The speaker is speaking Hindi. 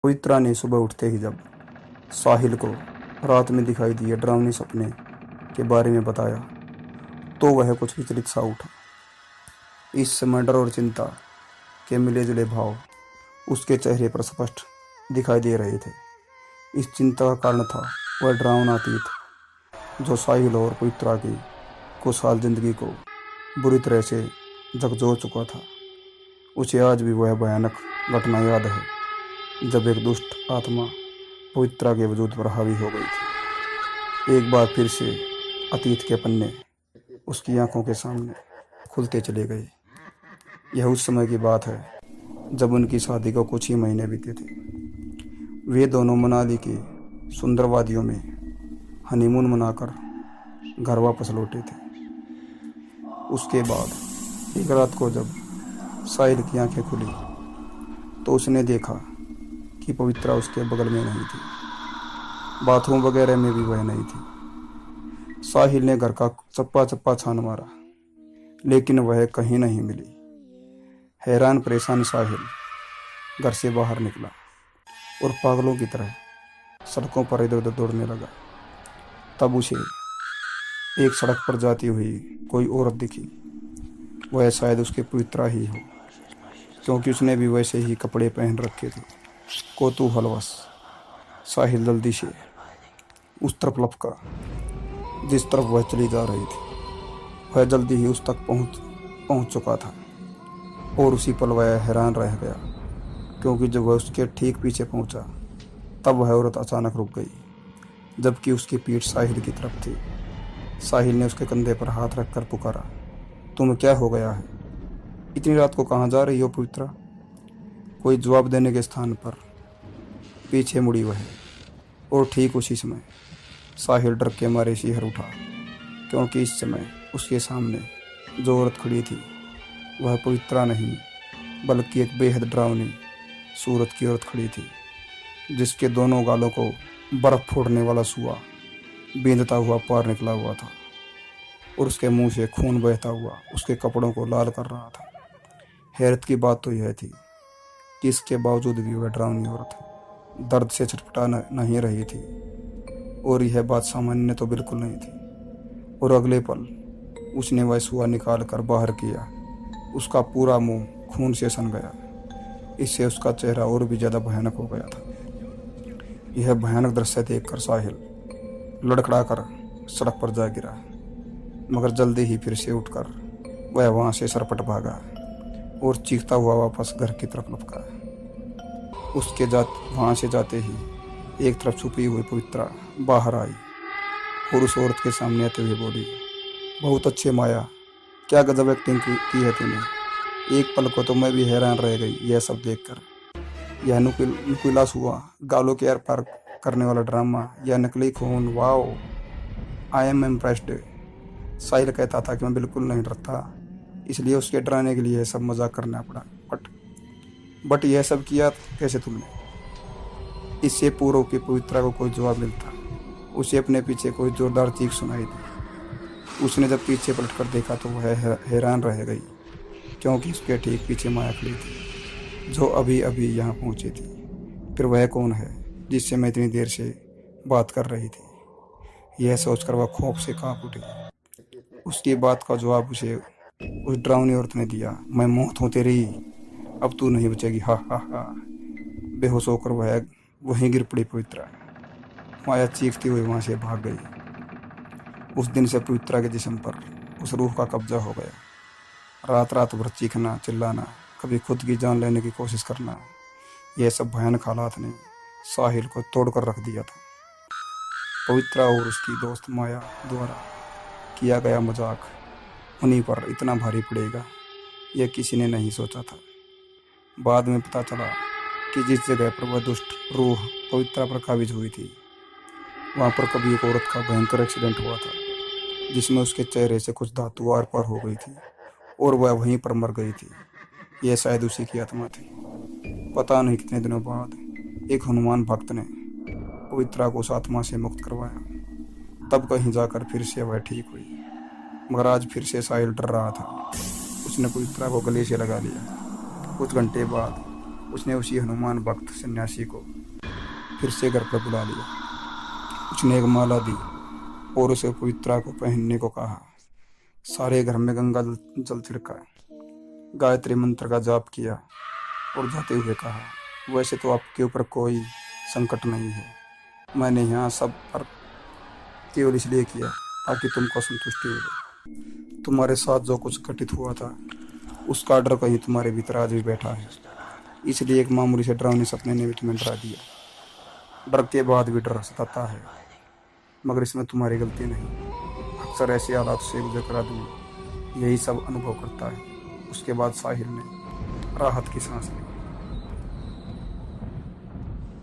पवित्रा ने सुबह उठते ही जब साहिल को रात में दिखाई दिए डरावने सपने के बारे में बताया तो वह कुछ विचलित सा उठा। इस समय डर और चिंता के मिले जुले भाव उसके चेहरे पर स्पष्ट दिखाई दे रहे थे। इस चिंता का कारण था वह डरावना अतीत जो साहिल और पवित्रा की कुछ साल जिंदगी को बुरी तरह से झकझोर चुका था। उसे आज भी वह भयानक घटना याद है जब एक दुष्ट आत्मा पवित्रा के वजूद पर हावी हो गई थी। एक बार फिर से अतीत के पन्ने उसकी आंखों के सामने खुलते चले गए। यह उस समय की बात है जब उनकी शादी को कुछ ही महीने बीते थे। वे दोनों मनाली के सुंदर वादियों में हनीमून मनाकर घर वापस लौटे थे। उसके बाद एक रात को जब साहिल की आंखें खुली तो उसने देखा कि पवित्रा उसके बगल में नहीं थी। बाथरूम वगैरह में भी वह नहीं थी। साहिल ने घर का चप्पा चप्पा छान मारा लेकिन वह कहीं नहीं मिली। हैरान परेशान साहिल घर से बाहर निकला और पागलों की तरह सड़कों पर इधर उधर दौड़ने लगा। तब उसे एक सड़क पर जाती हुई कोई औरत दिखी। वह शायद उसकी पवित्रा ही हो क्योंकि उसने भी वैसे ही कपड़े पहन रखे थे। कौतूहलवश साहिल जल्दी से उस तरफ लपका जिस तरफ वह चली जा रही थी। वह जल्दी ही उस तक पहुंच चुका था और उसी पल वह हैरान रह गया क्योंकि जब वह उसके ठीक पीछे पहुंचा तब वह औरत अचानक रुक गई जबकि उसकी पीठ साहिल की तरफ थी। साहिल ने उसके कंधे पर हाथ रखकर पुकारा, तुम्हें क्या हो गया है? इतनी रात को कहाँ जा रही हो पवित्रा? कोई जवाब देने के स्थान पर पीछे मुड़ी वह और ठीक उसी समय साहिल डर के मारे सिहर उठा क्योंकि इस समय उसके सामने जो औरत खड़ी थी वह पवित्रा नहीं बल्कि एक बेहद डरावनी सूरत की औरत खड़ी थी जिसके दोनों गालों को बर्फ फोड़ने वाला सुआ बींधता हुआ पार निकला हुआ था और उसके मुंह से खून बहता हुआ उसके कपड़ों को लाल कर रहा था। हैरत की बात तो यह थी कि इसके बावजूद भी वह डरावनी औरत दर्द से छटपटा नहीं रही थी और यह बात सामान्य तो बिल्कुल नहीं थी। और अगले पल उसने वह सुआ निकाल कर बाहर किया। उसका पूरा मुंह खून से सन गया। इससे उसका चेहरा और भी ज़्यादा भयानक हो गया था। यह भयानक दृश्य देखकर साहिल लड़खड़ाकर सड़क पर जा गिरा मगर जल्दी ही फिर से उठकर वह वहाँ से सरपट भागा और चीखता हुआ वापस घर की तरफ लपका। उसके वहाँ से जाते ही एक तरफ छुपी हुई पवित्रा बाहर आई और उस औरत के सामने आते हुए बोली, बहुत अच्छे माया, क्या गजब एक्टिंग की है तूने। एक पल को तो मैं भी हैरान रह गई यह सब देखकर। यह नुकीला हुआ गालों के आर पार करने वाला ड्रामा, यह नकली खून, वाओ आई एम इम्प्रेस्ड। साहिल कहता था कि मैं बिल्कुल नहीं डरता, इसलिए उसके डराने के लिए सब मजाक करना पड़ा। बट यह सब किया कैसे तुमने? इससे पूर्व की पवित्रा को कोई जवाब मिलता। उसे अपने पीछे कोई जोरदार चीख सुनाई दी। उसने जब पीछे पलटकर देखा तो वह हैरान रह गई क्योंकि उसके ठीक पीछे माया खड़ी थी जो अभी अभी यहाँ पहुँची थी। फिर वह कौन है जिससे मैं इतनी देर से बात कर रही थी? यह सोचकर वह खौफ से कांप उठी। उसकी बात का जवाब उसे उस डरावनी औरत ने दिया, मैं मौत हूँ तेरी, अब तू नहीं बचेगी, हा हा हा। बेहोश होकर वह वहीं गिर पड़ी पवित्रा। माया चीखती हुई वहाँ से भाग गई। उस दिन से पवित्रा के जिस्म पर उस रूह का कब्जा हो गया। रात रात भर चीखना चिल्लाना, कभी खुद की जान लेने की कोशिश करना, यह सब भयानक हालात ने साहिल को तोड़कर रख दिया था। पवित्रा और उसकी दोस्त माया द्वारा किया गया मजाक उन्हीं पर इतना भारी पड़ेगा यह किसी ने नहीं सोचा था। बाद में पता चला कि जिस जगह पर वह दुष्ट रूह पवित्रा पर काबिज हुई थी वहाँ पर कभी एक औरत का भयंकर एक्सीडेंट हुआ था जिसमें उसके चेहरे से कुछ धातु आर पार हो गई थी और वह वहीं पर मर गई थी। यह शायद उसी की आत्मा थी। पता नहीं कितने दिनों बाद एक हनुमान भक्त ने पवित्रा को उस आत्मा से मुक्त करवाया। तब कहीं जाकर फिर से वह ठीक हुई मगर आज फिर से साहिल डर रहा था। उसने पवित्रा को गले से लगा लिया। कुछ घंटे बाद उसने उसी हनुमान भक्त सन्यासी को फिर से घर पर बुला लिया। उसने एक माला दी और उसे पवित्रा को पहनने को कहा। सारे घर में गंगा जल छिड़का, गायत्री मंत्र का जाप किया और जाते हुए कहा, वैसे तो आपके ऊपर कोई संकट नहीं है, मैंने यहाँ सब पर केवल इसलिए किया ताकि तुमको संतुष्टि मिले। तुम्हारे साथ जो कुछ घटित हुआ था उसका डर कहीं तुम्हारे भीतर आज भी बैठा है, इसलिए एक मामूली से डरावने सपने ने भी तुम्हें डरा दिया। डर के बाद भी डर सताता है, मगर इसमें तुम्हारी गलती नहीं। अक्सर ऐसे हालात से गुजर कर आदमी यही सब अनुभव करता है। उसके बाद साहिल ने राहत की सांस ली।